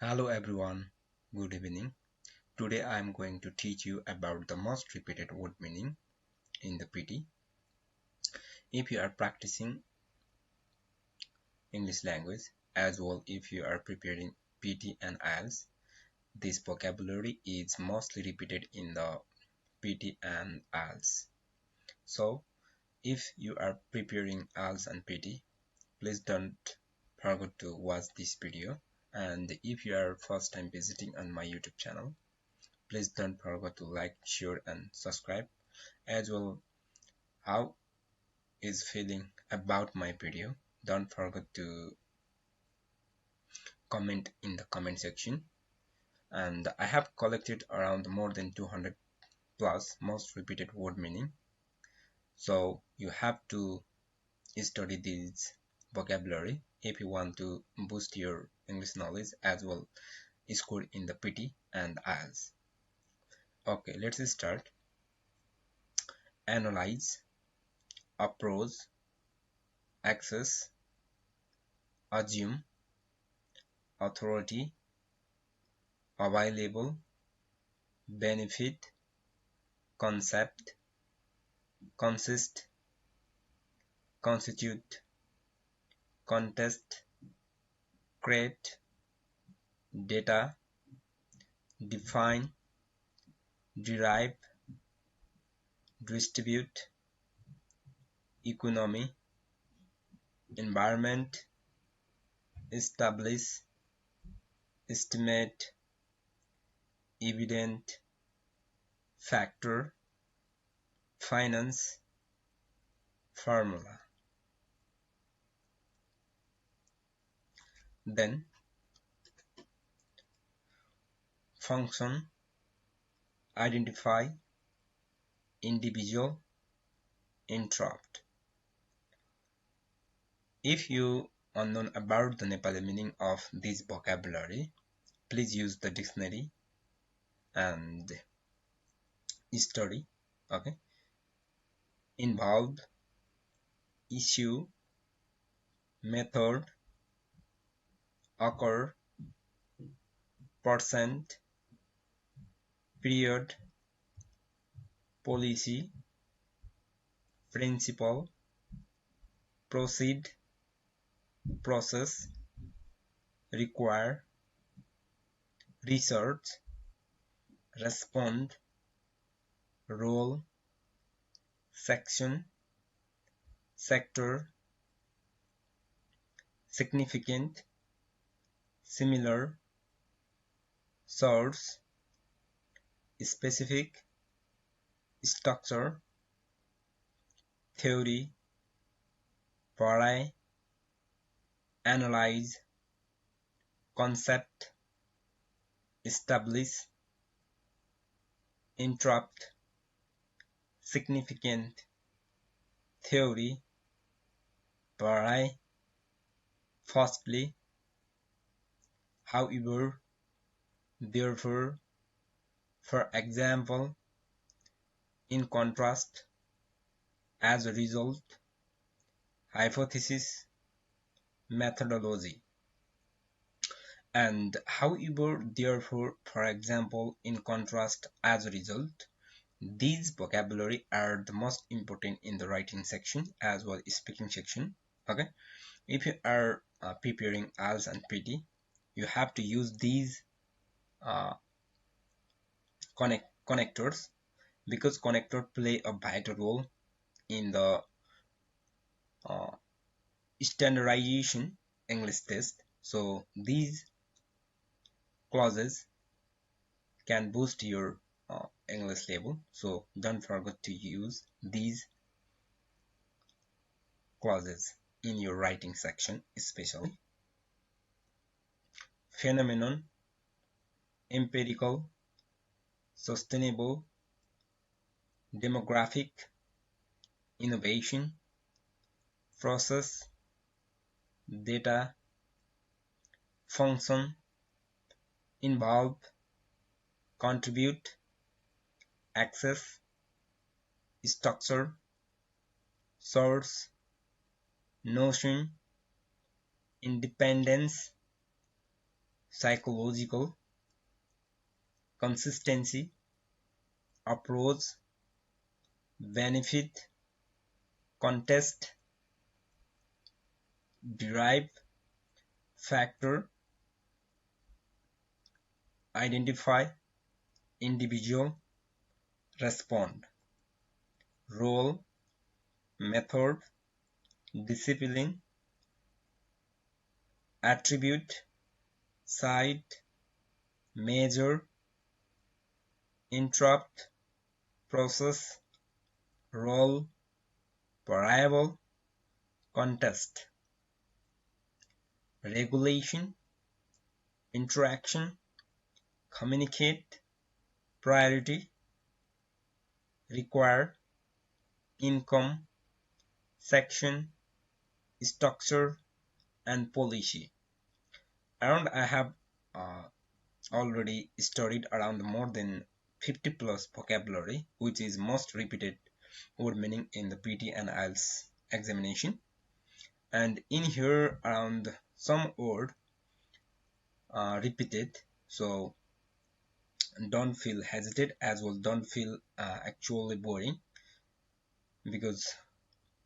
Hello everyone, good evening. Today I am going to teach you about the most repeated word meaning in the PT. If you are practicing English language as well if you are preparing PT and IELTS, this vocabulary is mostly repeated in the PT and IELTS. So if you are preparing IELTS and PT, please don't forget to watch this video. And if you are first time visiting on my YouTube channel, please don't forget to like, share and subscribe. As well, how is feeling about my video, don't forget to comment in the comment section. And I have collected around more than 200 plus most repeated word meaning, so you have to study this vocabulary if you want to boost your English knowledge as well score in the PT and IELTS. Okay, let's start. Analyze, approach, access, assume, authority, available, benefit, concept, consist, constitute, contest, create, data, define, derive, distribute, economy, environment, establish, estimate, evident, factor, finance, formula. Then function, identify, individual, interrupt. If you are unknown about the Nepali meaning of this vocabulary, please use the dictionary and study. Okay. Involve, issue, method, occur, percent, period, policy, principle, proceed, process, require, research, respond, role, section, sector, significant, similar, source, specific, structure, theory, vary, analyze, concept, establish, interrupt, significant, theory, vary, firstly, however, therefore, for example, in contrast, as a result, hypothesis, methodology. And however, therefore, for example, in contrast, as a result, these vocabulary are the most important in the writing section as well as speaking section. Okay, if you are preparing IELTS and PT, you have to use these uh, connectors, because connector play a vital role in the uh, standardization English test. So these clauses can boost your English level, so don't forget to use these clauses in your writing section, especially. Phenomenon, empirical, sustainable, demographic, innovation, process, data, function, involve, contribute, access, structure, source, notion, independence, psychological, consistency, approach, benefit, contest, derive, factor, identify, individual, respond, role, method, discipline, attribute, site, measure, interrupt, process, role, variable, contest, regulation, interaction, communicate, priority, require, income, section, structure, and policy. Around I have uh, already studied around more than 50 plus vocabulary, which is most repeated word meaning in the PT and IELTS examination. And in here around some word repeated, so don't feel hesitate, as well don't feel actually boring, because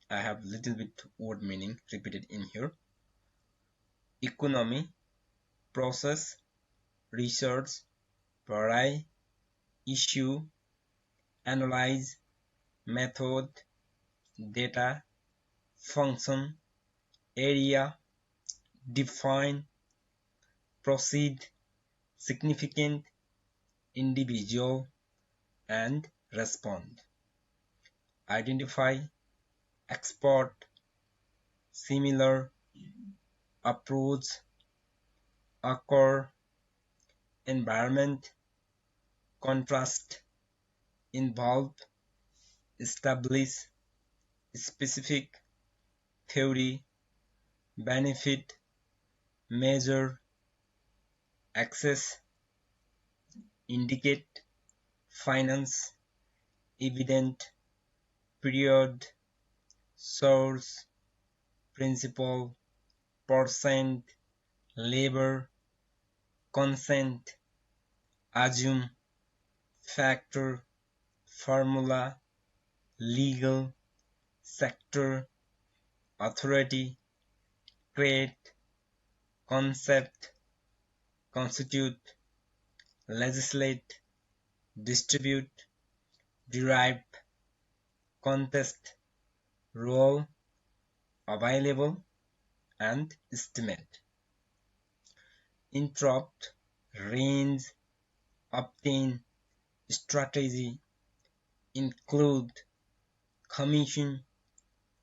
I have little bit word meaning repeated in here. Economy, process, research, vary, issue, analyze, method, data, function, area, define, proceed, significant, individual, and respond. Identify, export, similar, approach, occur, environment, contrast, involve, establish, specific, theory, benefit, measure, access, indicate, finance, evident, period, source, principle, percent, labor, consent, assume, factor, formula, legal, sector, authority, create, concept, constitute, legislate, distribute, derive, contest, role, available, and estimate. Interrupt, range, obtain, strategy, include, commission,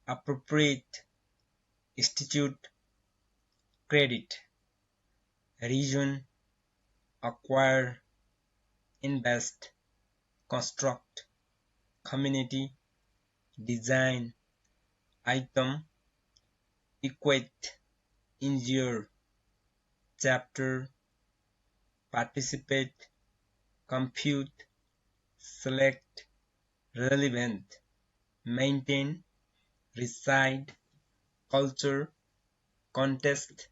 appropriate, institute, credit, region, acquire, invest, construct, community, design, item, equate, injure, chapter, participate, compute, select, relevant, maintain, reside, culture, contest,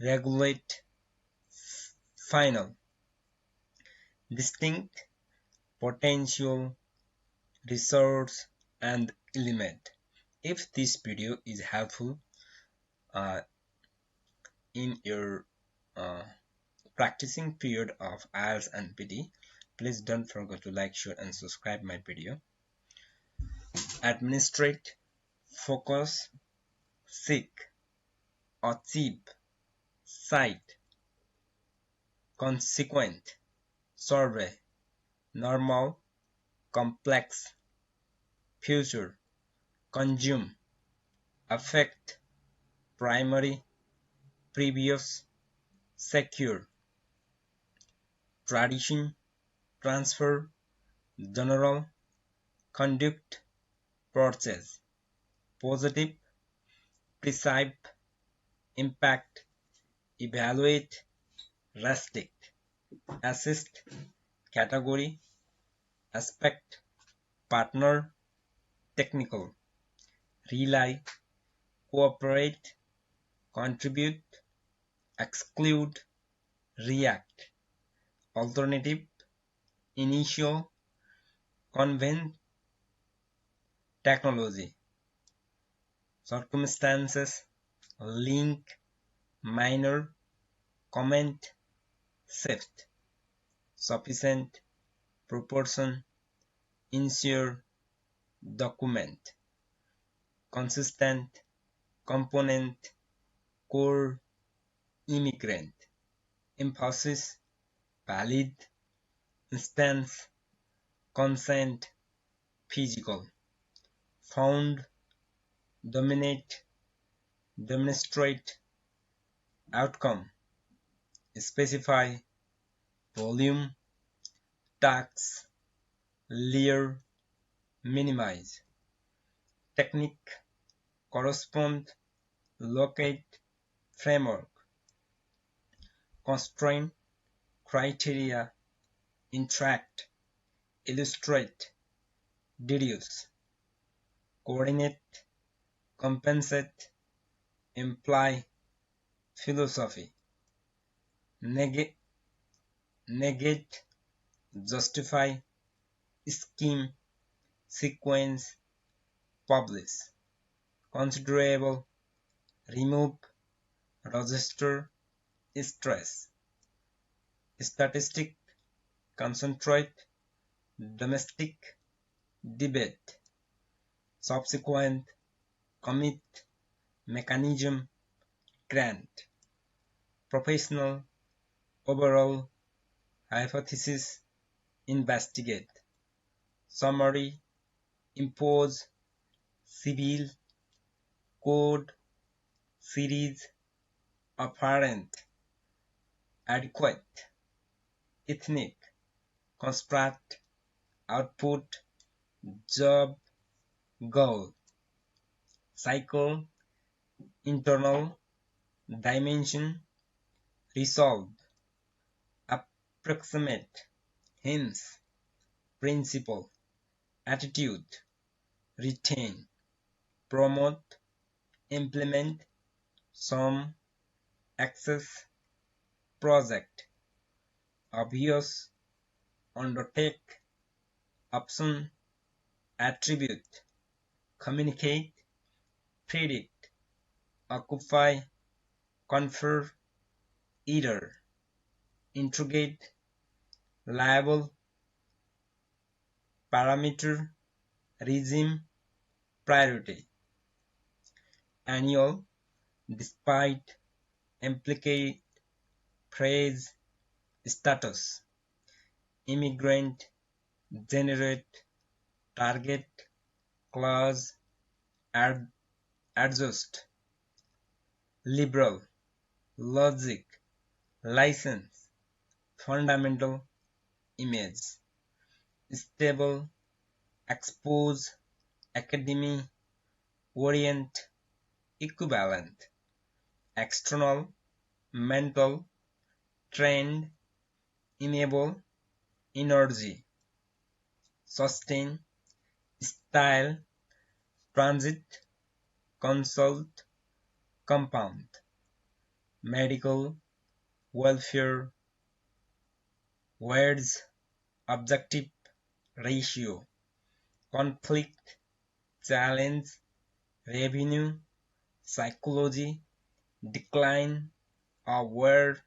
regulate, final, distinct, potential, resource, and element. If this video is helpful uh, in your uh, practicing period of IELTS and PT, please don't forget to like, share, and subscribe my video. Administrate, focus, seek, achieve, cite, consequent, survey, normal, complex, future, consume, affect, primary, previous, secure, tradition, transfer, general, conduct, purchase, positive, perceive, impact, evaluate, restrict, assist, category, aspect, partner, technical, rely, cooperate, contribute, exclude, react, alternative, initio, convent, technology, circumstances, link, minor, comment, shift, sufficient, proportion, ensure, document, consistent, component, core, immigrant, emphasis, valid, instance, consent, physical, found, dominate, demonstrate, outcome, specify, volume, tax, layer, minimize, technique, correspond, locate, framework, constraint, criteria, interact, illustrate, deduce, coordinate, compensate, imply, philosophy, negate, negate, justify, scheme, sequence, publish, considerable, remove, register, stress, statistic, concentrate, domestic, debate, subsequent, commit, mechanism, grant, professional, overall, hypothesis, investigate, summary, impose, civil, code, series, apparent, adequate, ethnic, construct, output, job, goal, cycle, internal, dimension, resolve, approximate, hence, principle, attitude, retain, promote, implement, sum, access, project, obvious, undertake, option, attribute, communicate, predict, occupy, confer, either, integrate, liable, parameter, regime, priority, annual, despite, implicate, praise, status, immigrant, generate, target, clause, ad, adjust, liberal, logic, license, fundamental, image, stable, expose, academy, orient, equivalent, external, mental, trend, enable, energy, sustain, style, transit, consult, compound, medical, welfare, words, objective, ratio, conflict, challenge, revenue, psychology, decline, aware,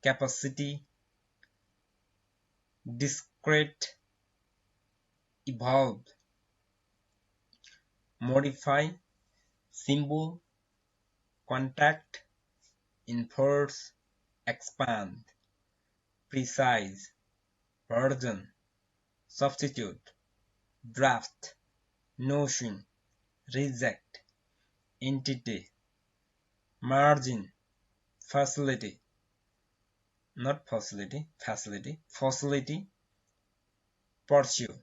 capacity, discrete, evolved, modify, symbol, contact, enforce, expand, precise, version, substitute, draft, notion, reject, entity, margin, facility, not facility, facility, facility, pursue,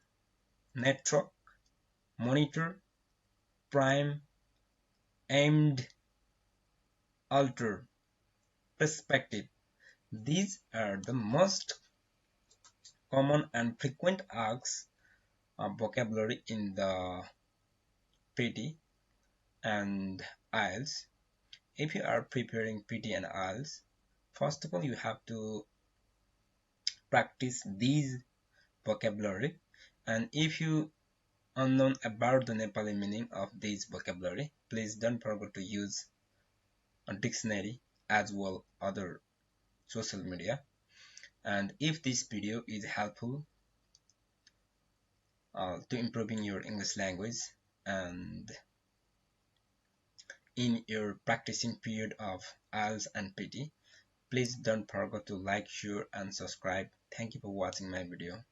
network, monitor, prime, aimed, alter, perspective. These are the most common and frequent arcs of vocabulary in the PT and IELTS. If you are preparing PT and IELTS, First of all, you have to practice these vocabulary, and if you unknown about the Nepali meaning of this vocabulary, please don't forget to use a dictionary as well other social media. And if this video is helpful to improving your English language and in your practicing period of IELTS and PT, please don't forget to like, share and subscribe. Thank you for watching my video.